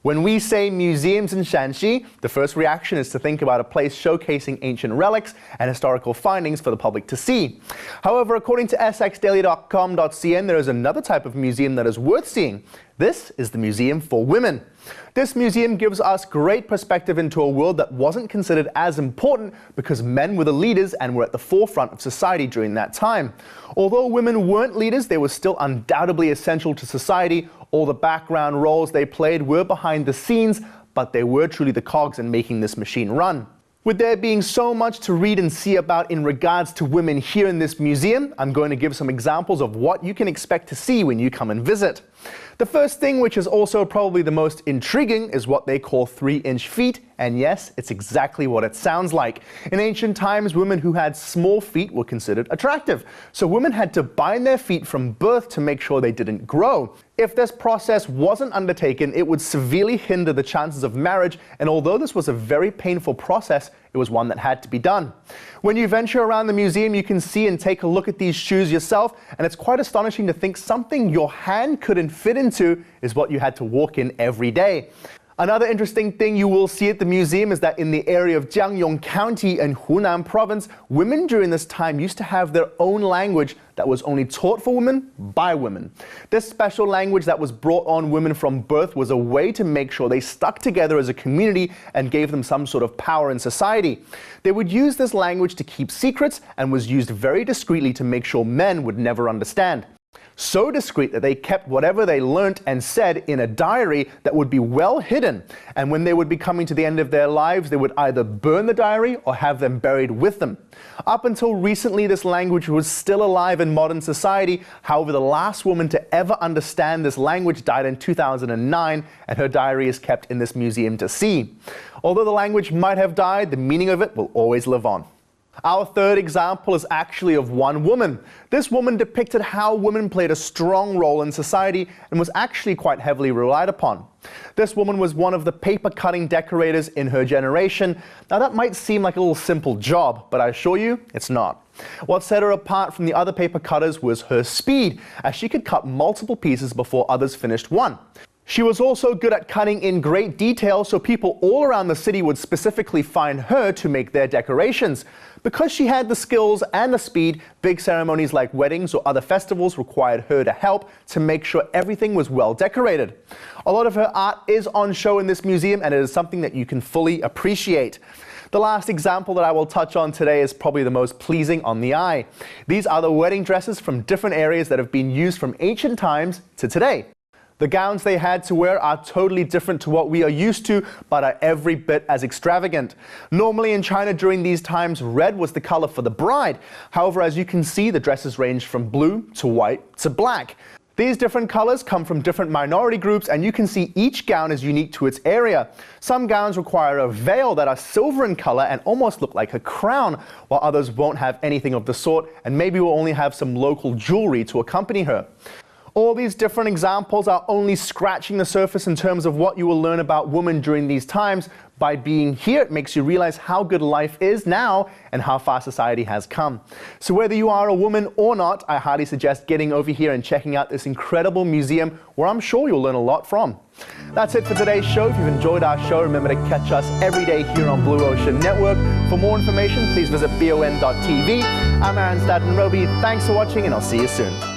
When we say museums in Shaanxi, the first reaction is to think about a place showcasing ancient relics and historical findings for the public to see. However, according to sxdaily.com.cn, there is another type of museum that is worth seeing. This is the Museum for Women. This museum gives us great perspective into a world that wasn't considered as important because men were the leaders and were at the forefront of society during that time. Although women weren't leaders, they were still undoubtedly essential to society. All the background roles they played were behind the scenes, but they were truly the cogs in making this machine run. With there being so much to read and see about in regards to women here in this museum, I'm going to give some examples of what you can expect to see when you come and visit. The first thing, which is also probably the most intriguing, is what they call 3-inch feet, and yes, it's exactly what it sounds like. In ancient times, women who had small feet were considered attractive, so women had to bind their feet from birth to make sure they didn't grow. If this process wasn't undertaken, it would severely hinder the chances of marriage, and although this was a very painful process, it was one that had to be done. When you venture around the museum, you can see and take a look at these shoes yourself, and it's quite astonishing to think something your hand couldn't fit into is what you had to walk in every day. Another interesting thing you will see at the museum is that in the area of Jiangyong County and Hunan Province, women during this time used to have their own language that was only taught for women by women. This special language that was brought on women from birth was a way to make sure they stuck together as a community and gave them some sort of power in society. They would use this language to keep secrets and was used very discreetly to make sure men would never understand. So discreet that they kept whatever they learnt and said in a diary that would be well hidden, and when they would be coming to the end of their lives, they would either burn the diary or have them buried with them. Up until recently, this language was still alive in modern society. However, the last woman to ever understand this language died in 2009, and her diary is kept in this museum to see. Although the language might have died, the meaning of it will always live on. Our third example is actually of one woman. This woman depicted how women played a strong role in society and was actually quite heavily relied upon. This woman was one of the paper cutting decorators in her generation. Now that might seem like a little simple job, but I assure you it's not. What set her apart from the other paper cutters was her speed, as she could cut multiple pieces before others finished one. She was also good at cutting in great detail, so people all around the city would specifically find her to make their decorations. Because she had the skills and the speed, big ceremonies like weddings or other festivals required her to help to make sure everything was well decorated. A lot of her art is on show in this museum, and it is something that you can fully appreciate. The last example that I will touch on today is probably the most pleasing on the eye. These are the wedding dresses from different areas that have been used from ancient times to today. The gowns they had to wear are totally different to what we are used to, but are every bit as extravagant. Normally in China during these times, red was the color for the bride. However, as you can see, the dresses range from blue to white to black. These different colors come from different minority groups, and you can see each gown is unique to its area. Some gowns require a veil that are silver in color and almost look like a crown, while others won't have anything of the sort and maybe will only have some local jewelry to accompany her. All these different examples are only scratching the surface in terms of what you will learn about women during these times. By being here, it makes you realize how good life is now and how far society has come. So whether you are a woman or not, I highly suggest getting over here and checking out this incredible museum where I'm sure you'll learn a lot from. That's it for today's show. If you've enjoyed our show, remember to catch us every day here on Blue Ocean Network. For more information, please visit BONTV. I'm Aaron Staten-Roby. Thanks for watching, and I'll see you soon.